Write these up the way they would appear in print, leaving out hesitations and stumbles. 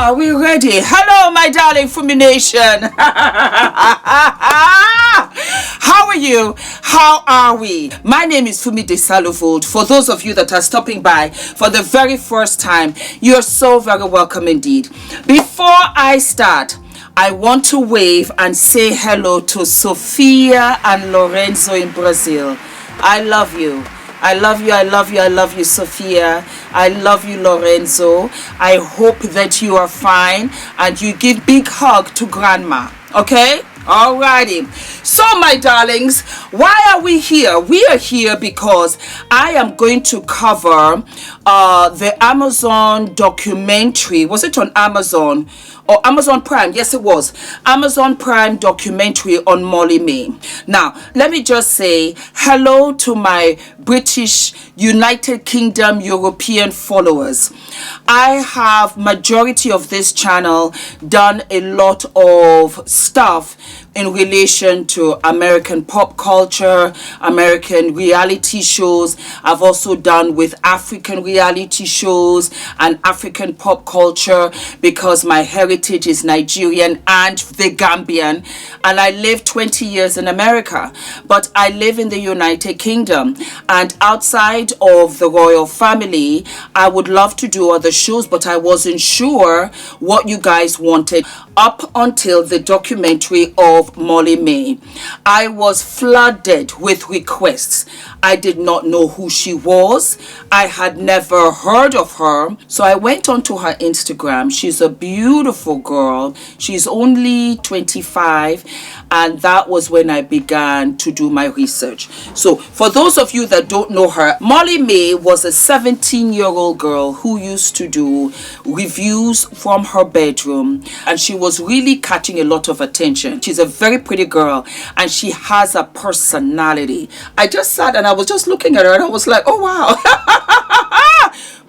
Are we ready? Hello, my darling Fumi Nation. How are you? How are we? My name is Fumidesaluvold. For those of you that are stopping by for the very first time, you're so very welcome indeed. Before I start, I want to wave and say hello to Sophia and Lorenzo in Brazil. I love you. I love you, I love you, I love you, Sophia. I love you, Lorenzo. I hope that you are fine and you give big hug to grandma. Okay? Alrighty. So, my darlings, why are we here? We are here because I am going to cover the Amazon documentary. Was it on Amazon? Or Amazon Prime? Yes, it was. Amazon Prime documentary on Molly-Mae. Now, let me just say hello to my British, United Kingdom, European followers. I have majority of this channel done a lot of stuff in relation to American pop culture, American reality shows. I've also done with African reality shows and African pop culture because my heritage is Nigerian and the Gambian, and I lived 20 years in America, but I live in the United Kingdom, and outside of the royal family I would love to do other shows, but I wasn't sure what you guys wanted. Up until the documentary of Molly-Mae, I was flooded with requests. I did not know who she was. I had never heard of her. So I went onto her Instagram. She's a beautiful girl. She's only 25. And that was when I began to do my research. So for those of you that don't know her, Molly-Mae was a 17-year-old girl who used to do reviews from her bedroom. And she was really catching a lot of attention. She's a very pretty girl and she has a personality. I just sat and I was just looking at her and I was like, oh wow.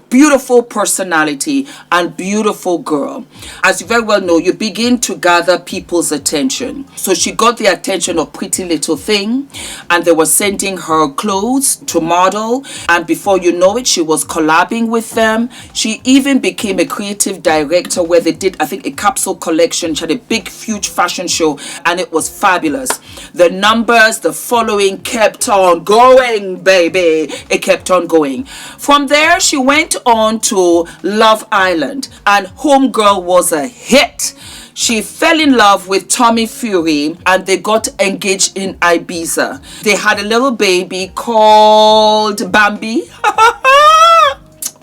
Beautiful personality and beautiful girl. As you very well know, you begin to gather people's attention. So she got the attention of Pretty Little Thing, and they were sending her clothes to model, and before you know it, she was collabing with them. She even became a creative director where they did, I think, a capsule collection. She had a big, huge fashion show, and it was fabulous. The numbers, the following kept on going, baby. It kept on going. From there, she went on to Love Island, and Homegirl was a hit. She fell in love with Tommy Fury and they got engaged in Ibiza. They had a little baby called Bambi.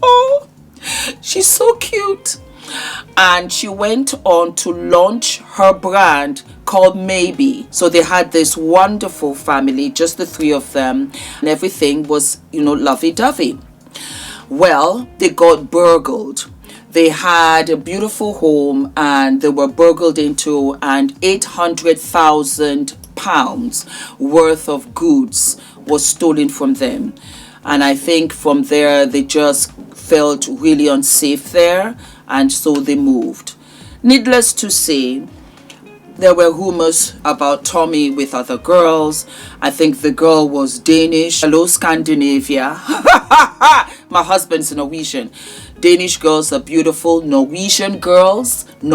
Oh, she's so cute. And she went on to launch her brand called Maybe. So they had this wonderful family, just the three of them, and everything was, lovey-dovey. Well, they got burgled. They had a beautiful home and they were burgled into, and £800,000 worth of goods was stolen from them. And I think from there they just felt really unsafe there, and so they moved. Needless to say, there were rumors about Tommy with other girls. I think the girl was Danish. Hello, Scandinavia. My husband's Norwegian. Danish girls are beautiful. Norwegian girls. They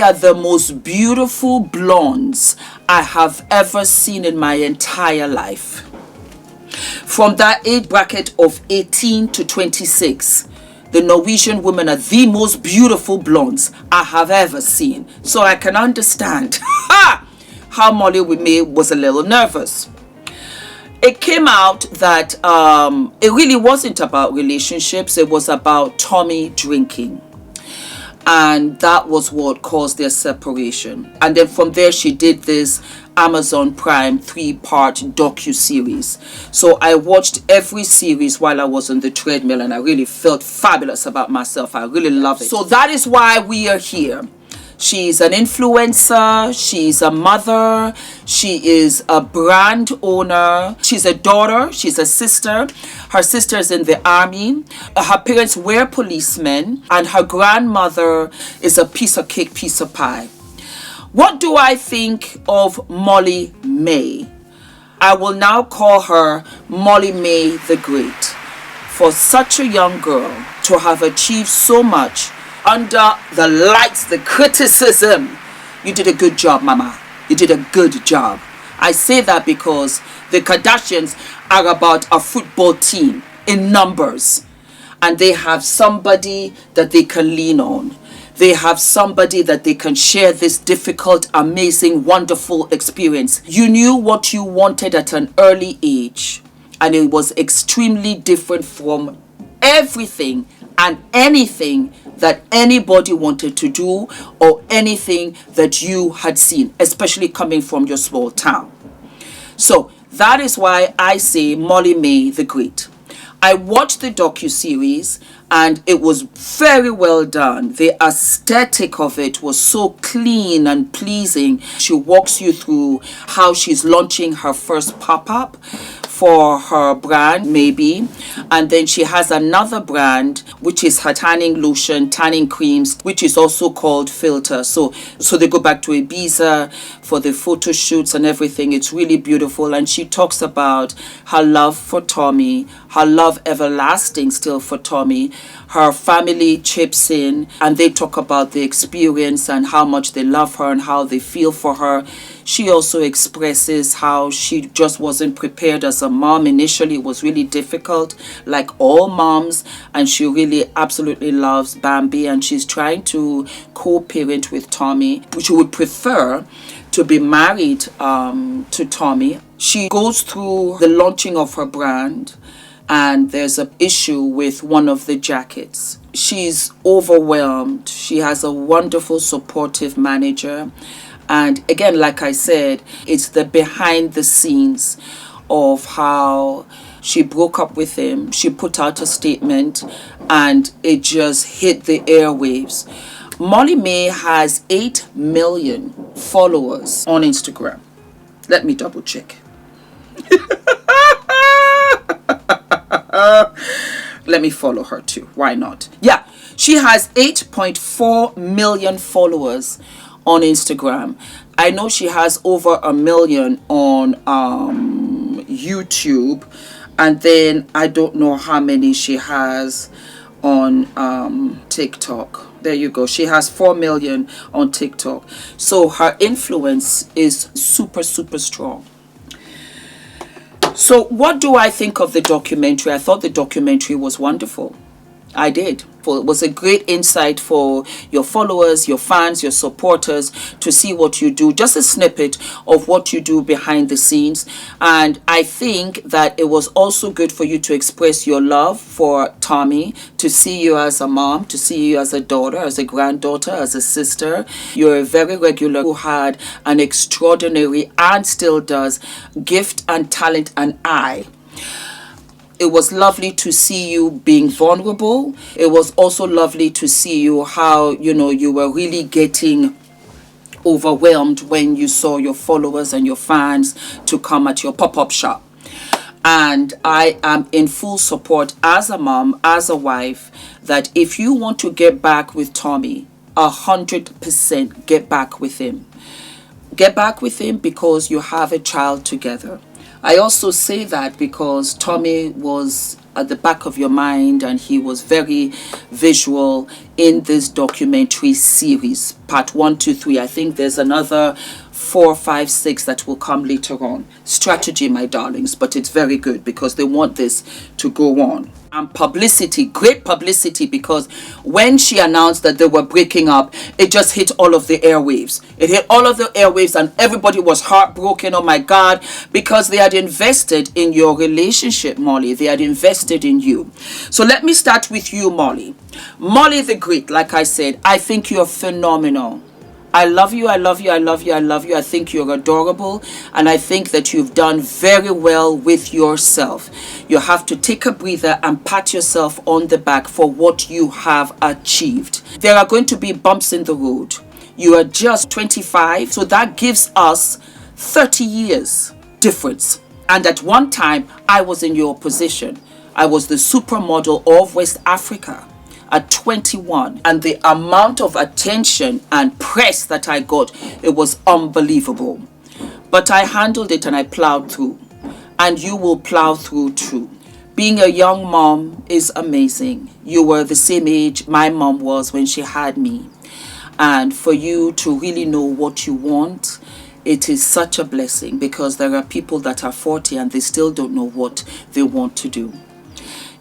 are the most beautiful blondes I have ever seen in my entire life. From that age bracket of 18 to 26. The Norwegian women are the most beautiful blondes I have ever seen. So I can understand how Molly-Mae was a little nervous. It came out that it really wasn't about relationships. It was about Tommy drinking. And that was what caused their separation. And then from there, she did this Amazon Prime 3-part docu-series. So I watched every series while I was on the treadmill, and I really felt fabulous about myself. I really love it. So that is why we are here. She's an influencer, she's a mother, she is a brand owner, she's a daughter, she's a sister. Her sister is in the army, her parents were policemen, and her grandmother is a piece of cake, piece of pie. What do I think of Molly-Mae? I will now call her Molly-Mae the Great. for such a young girl to have achieved so much under the lights, the criticism. You did a good job, Mama. You did a good job. I say that because the Kardashians are about a football team in numbers, and they have somebody that they can lean on. They have somebody that they can share this difficult, amazing, wonderful experience. You knew what you wanted at an early age, and it was extremely different from everything and anything that anybody wanted to do or anything that you had seen, especially coming from your small town. So that is why I say Molly-Mae the Great. I watched the docu-series and it was very well done. The aesthetic of it was so clean and pleasing. She walks you through how she's launching her first pop-up for her brand, maybe, and then she has another brand which is her tanning lotion, tanning creams, which is also called Filter. So they go back to Ibiza for the photo shoots and everything. It's really beautiful, and she talks about her love for Tommy, her love everlasting still for Tommy. Her family chips in and they talk about the experience and how much they love her and how they feel for her. She also expresses how she just wasn't prepared as a mom. Initially, it was really difficult, like all moms, and she really absolutely loves Bambi, and she's trying to co-parent with Tommy, which she would prefer to be married to Tommy. She goes through the launching of her brand, and there's an issue with one of the jackets. She's overwhelmed. She has a wonderful, supportive manager. And again, like I said, it's the behind the scenes of how she broke up with him. She put out a statement and it just hit the airwaves. Molly-Mae has 8 million followers on Instagram. Let me double check. Let me follow her too. Why not? Yeah, she has 8.4 million followers on Instagram. I know she has over 1 million on YouTube, and then I don't know how many she has on TikTok. There you go. She has 4 million on TikTok. So her influence is super, super strong. So what do I think of the documentary? I thought the documentary was wonderful. I did. It was a great insight for your followers, your fans, your supporters to see what you do. Just a snippet of what you do behind the scenes. And I think that it was also good for you to express your love for Tommy, to see you as a mom, to see you as a daughter, as a granddaughter, as a sister. You're a very regular who had an extraordinary and still does gift and talent and eye. It was lovely to see you being vulnerable. It was also lovely to see you how, you were really getting overwhelmed when you saw your followers and your fans to come at your pop-up shop. And I am in full support as a mom, as a wife, that if you want to get back with Tommy, 100% get back with him. Get back with him because you have a child together. I also say that because Tommy was at the back of your mind and he was very visual in this documentary series, part 1, 2, 3. I think there's another 4, 5, 6 that will come later on. Strategy, my darlings, but it's very good because they want this to go on. And publicity, great publicity, because when she announced that they were breaking up, it just hit all of the airwaves. It hit all of the airwaves and everybody was heartbroken. Oh my God, because they had invested in your relationship, Molly. They had invested in you. So let me start with you, Molly. Molly the Great, like I said, I think you're phenomenal. I love you, I love you, I love you, I love you. I think you're adorable, and I think that you've done very well with yourself. You have to take a breather and pat yourself on the back for what you have achieved. There are going to be bumps in the road. You are just 25, so that gives us 30 years difference. And at one time, I was in your position. I was the supermodel of West Africa at 21, and the amount of attention and press that I got, it was unbelievable. But I handled it and I plowed through, and you will plow through too, Being a young mom is amazing. You were the same age my mom was when she had me. And for you to really know what you want, it is such a blessing, because there are people that are 40 and they still don't know what they want to do.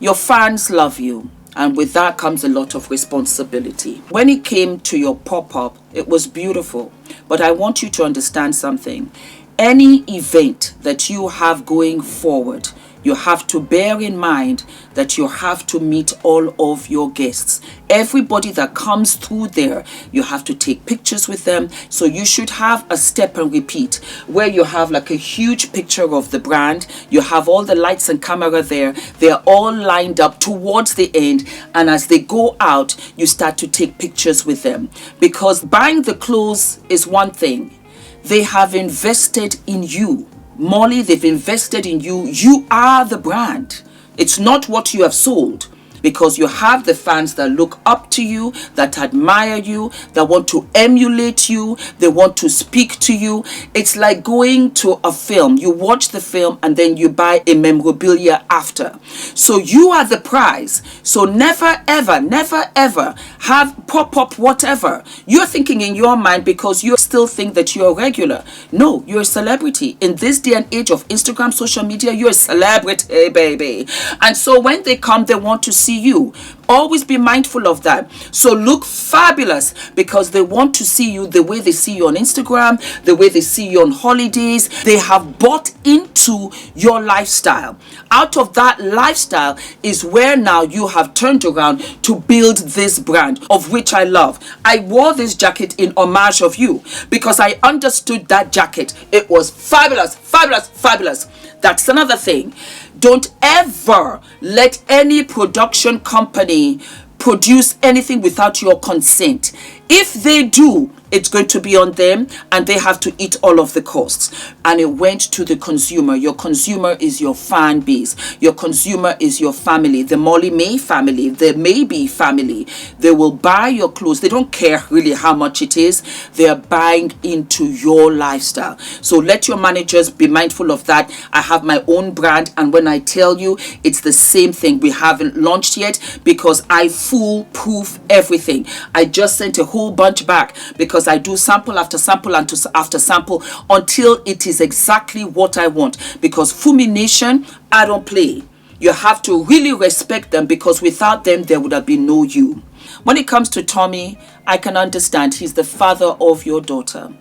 Your fans love you, and with that comes a lot of responsibility. When it came to your pop-up, it was beautiful, but I want you to understand something. Any event that you have going forward, you have to bear in mind that you have to meet all of your guests. Everybody that comes through there, you have to take pictures with them. So you should have a step and repeat, where you have like a huge picture of the brand. You have all the lights and camera there. They're all lined up towards the end. And as they go out, you start to take pictures with them. Because buying the clothes is one thing. They have invested in you. Molly, they've invested in you. You are the brand. It's not what you have sold, because you have the fans that look up to you, that admire you, that want to emulate you, they want to speak to you. It's like going to a film. You watch the film and then you buy a memorabilia after. So you are the prize. So never ever have pop-up whatever. You're thinking in your mind, because you still think that you're regular. No, you're a celebrity. In this day and age of Instagram, social media, you're a celebrity, baby. And so when they come, they want to see you. Always be mindful of that. So look fabulous, because they want to see you the way they see you on Instagram, the way they see you on holidays. They have bought into your lifestyle. Out of that lifestyle is where now you have turned around to build this brand, of which I love. I wore this jacket in homage of you, because I understood that jacket. It was fabulous, fabulous, fabulous. That's another thing. Don't ever let any production company produce anything without your consent. If they do, it's going to be on them, and they have to eat all of the costs. And it went to the consumer. Your consumer is your fan base. Your consumer is your family, the Molly-Mae family, the Maybe family. They will buy your clothes. They don't care really how much it is. They are buying into your lifestyle. So let your managers be mindful of that. I have my own brand, and when I tell you, it's the same thing. We haven't launched yet, because I foolproof everything. I just sent a whole bunch back, because I do sample after sample after sample until it is exactly what I want. Because Fumi Nation, I don't play. You have to really respect them, because without them, there would have been no you. When it comes to Tommy, I can understand. He's the father of your daughter.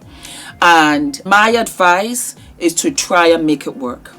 And my advice is to try and make it work.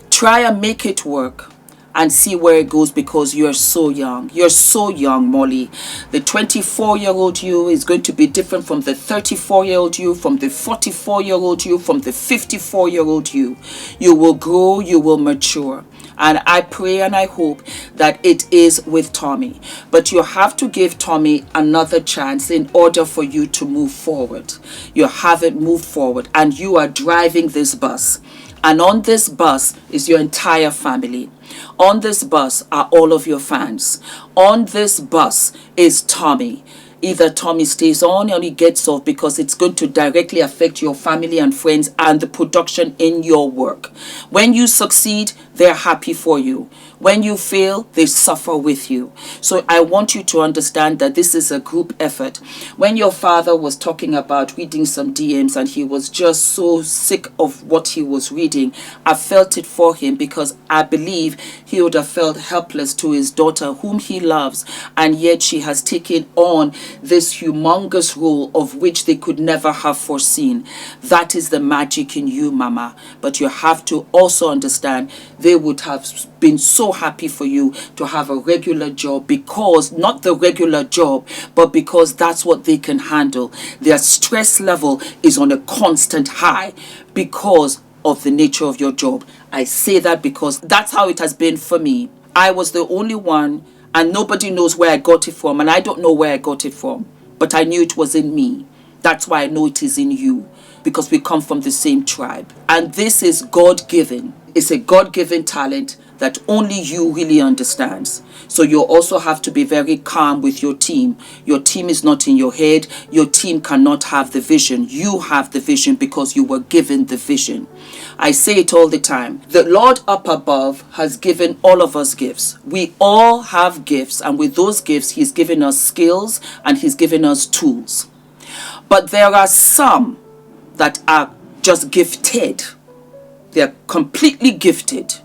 Try and make it work. And see where it goes, because you're so young. You're so young, Molly. The 24-year-old you is going to be different from the 34-year-old you, from the 44-year-old you, from the 54-year-old you. You will grow, you will mature. And I pray and I hope that it is with Tommy. But you have to give Tommy another chance in order for you to move forward. You haven't moved forward, and you are driving this bus. And on this bus is your entire family. On this bus are all of your fans. On this bus is Tommy. Either Tommy stays on or he gets off, because it's going to directly affect your family and friends and the production in your work. When you succeed, they're happy for you. When you fail, they suffer with you. So I want you to understand that this is a group effort. When your father was talking about reading some DMs and he was just so sick of what he was reading, I felt it for him, because I believe he would have felt helpless to his daughter, whom he loves, and yet she has taken on this humongous role of which they could never have foreseen. That is the magic in you, Mama. But you have to also understand they would have been so happy for you to have a regular job, because not the regular job, but because that's what they can handle. Their stress level is on a constant high because of the nature of your job. I say that because that's how it has been for me. I was the only one, and nobody knows where I got it from, and I don't know where I got it from, but I knew it was in me. That's why I know it is in you, because we come from the same tribe. And this is God-given. It's a God-given talent that only you really understands. So you also have to be very calm with your team. Your team is not in your head. Your team cannot have the vision. You have the vision because you were given the vision. I say it all the time. The Lord up above has given all of us gifts. We all have gifts, and with those gifts, He's given us skills and He's given us tools. But there are some that are just gifted. They're completely gifted.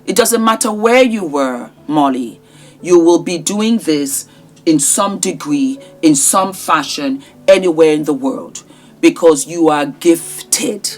It doesn't matter where you were, Molly. You will be doing this in some degree, in some fashion, anywhere in the world, because you are gifted.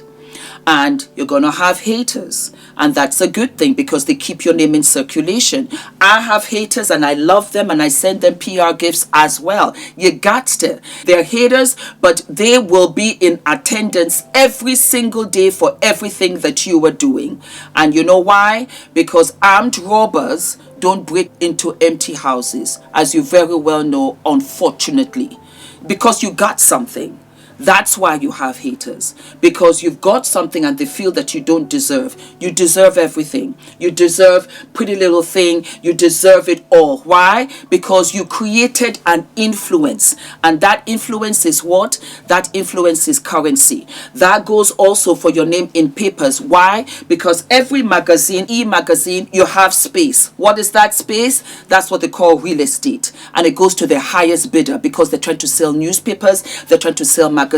And you're going to have haters. And that's a good thing because they keep your name in circulation. I have haters and I love them and I send them PR gifts as well. You got to. They're haters, but they will be in attendance every single day for everything that you are doing. And you know why? Because armed robbers don't break into empty houses, as you very well know, unfortunately. Because you got something. That's why you have haters, because you've got something and they feel that you don't deserve. You deserve everything. You deserve pretty little thing. You deserve it all. Why? Because you created an influence, and that influence is what? That influence is currency. That goes also for your name in papers. Why? Because every magazine, e-magazine, you have space. What is that space? That's what they call real estate, and it goes to the highest bidder because they're trying to sell newspapers, they're trying to sell magazines.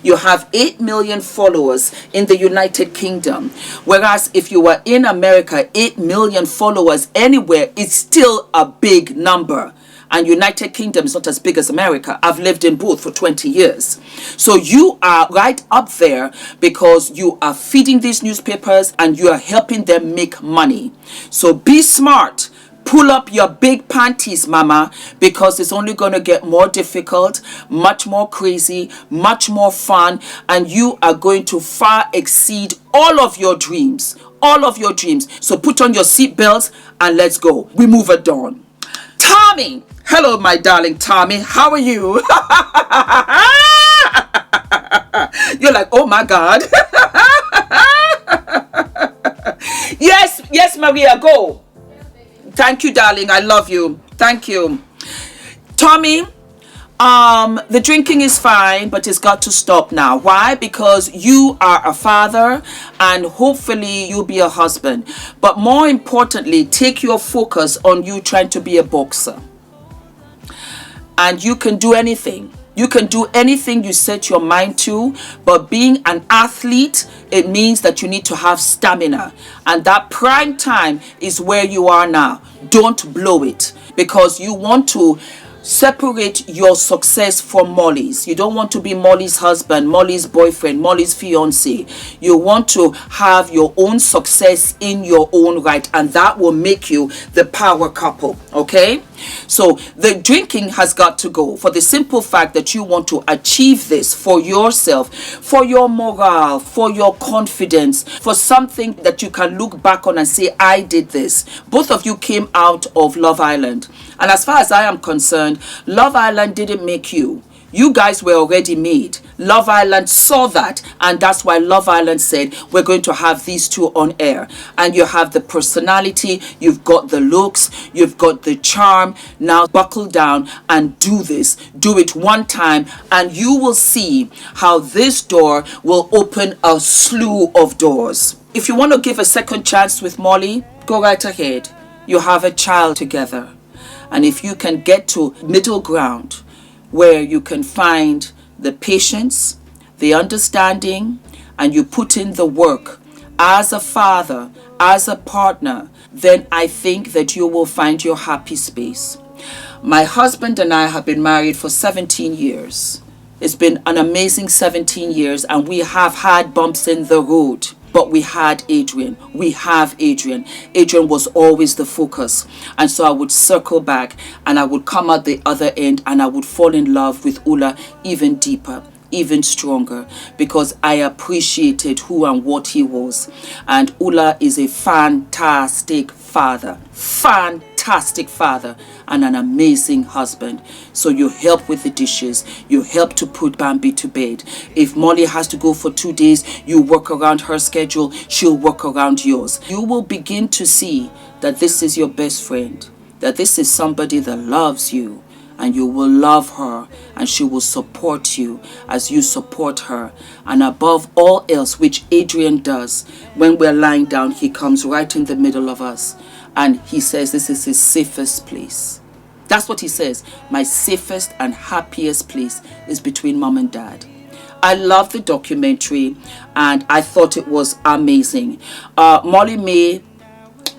You have 8 million followers in the United Kingdom, whereas if you were in America, 8 million followers anywhere is still a big number. And United Kingdom is not as big as America. I've lived in both for 20 years. So you are right up there because you are feeding these newspapers and you are helping them make money. So be smart. Pull up your big panties, mama, because it's only going to get more difficult, much more crazy, much more fun, and you are going to far exceed all of your dreams. All of your dreams. So put on your seatbelts and let's go. We move it on. Tommy. Hello, my darling Tommy. How are you? You're like, oh my God. Yes, Maria, go. Thank you, darling. I love you. Thank you. Tommy, the drinking is fine, but it's got to stop now. Why? Because you are a father and hopefully you'll be a husband. But more importantly, take your focus on you trying to be a boxer. And you can do anything. You can do anything you set your mind to, but being an athlete, it means that you need to have stamina. And that prime time is where you are now. Don't blow it, because you want to separate your success from Molly's. You don't want to be Molly's husband, Molly's boyfriend, Molly's fiance. You want to have your own success in your own right, and that will make you the power couple. Okay? So the drinking has got to go for the simple fact that you want to achieve this for yourself, for your morale, for your confidence, for something that you can look back on and say, I did this. Both of you came out of Love Island. And as far as I am concerned, Love Island didn't make you. You guys were already made. Love Island saw that, and that's why Love Island said, we're going to have these two on air. And you have the personality, you've got the looks, you've got the charm. Now buckle down and do this. Do it one time, and you will see how this door will open a slew of doors. If you want to give a second chance with Molly, go right ahead. You have a child together. And if you can get to middle ground, where you can find the patience, the understanding, and you put in the work as a father, as a partner, then I think that you will find your happy space. My husband and I have been married for 17 years. It's been an amazing 17 years, and we have had bumps in the road. But we had Adrian. We have Adrian. Adrian was always the focus. And so I would circle back and I would come out the other end and I would fall in love with Ula even deeper, even stronger, because I appreciated who and what he was. And Ula is a fantastic father. Fantastic. fantastic father and an amazing husband. So you help with the dishes, you help to put Bambi to bed. If Molly has to go for 2 days, you work around her schedule, she'll work around yours. You will begin to see that this is your best friend, that this is somebody that loves you, and you will love her, and she will support you as you support her. And above all else, which Adrian does, when we're lying down, he comes right in the middle of us and he says this is his safest place. That's what he says. My safest and happiest place is between mom and dad. I love the documentary and I thought it was amazing. Molly-Mae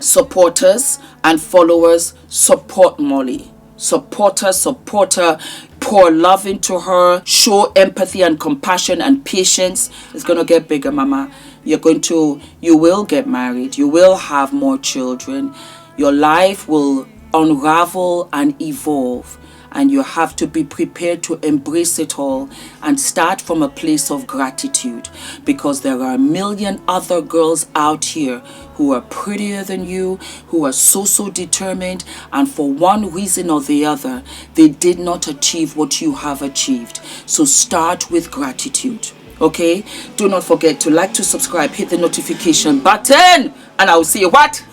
supporters and followers, support Molly. Support her, pour love into her, show empathy and compassion and patience. It's going to get bigger, mama. You will get married. You will have more children. Your life will unravel and evolve. And you have to be prepared to embrace it all and start from a place of gratitude, because there are a million other girls out here who are prettier than you, who are so determined, and for one reason or the other, they did not achieve what you have achieved. So start with gratitude, okay? Do not forget to like, to subscribe, hit the notification button, and I'll see you what?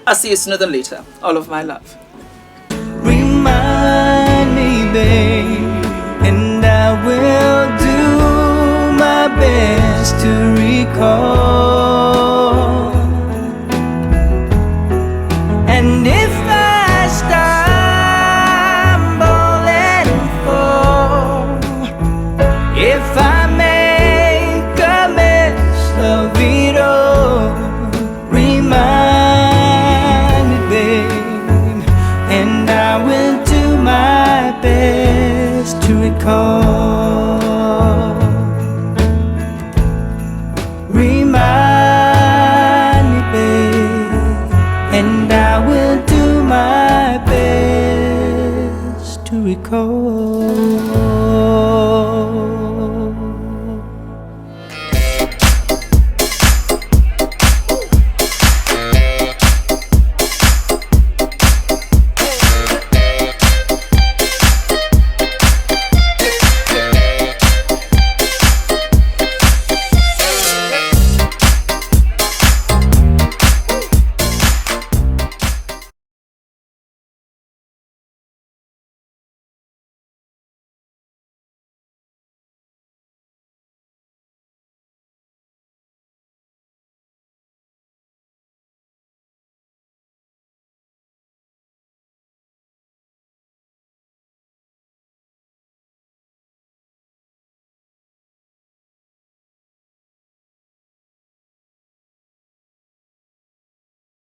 I'll see you sooner than later. All of my love. Remind me, babe, and I will do my best to recall. And if I stumble and fall, if I make a mess of it all, remind me, babe, and I will do my best to recall. Remind me, babe, and I will do my best to recall.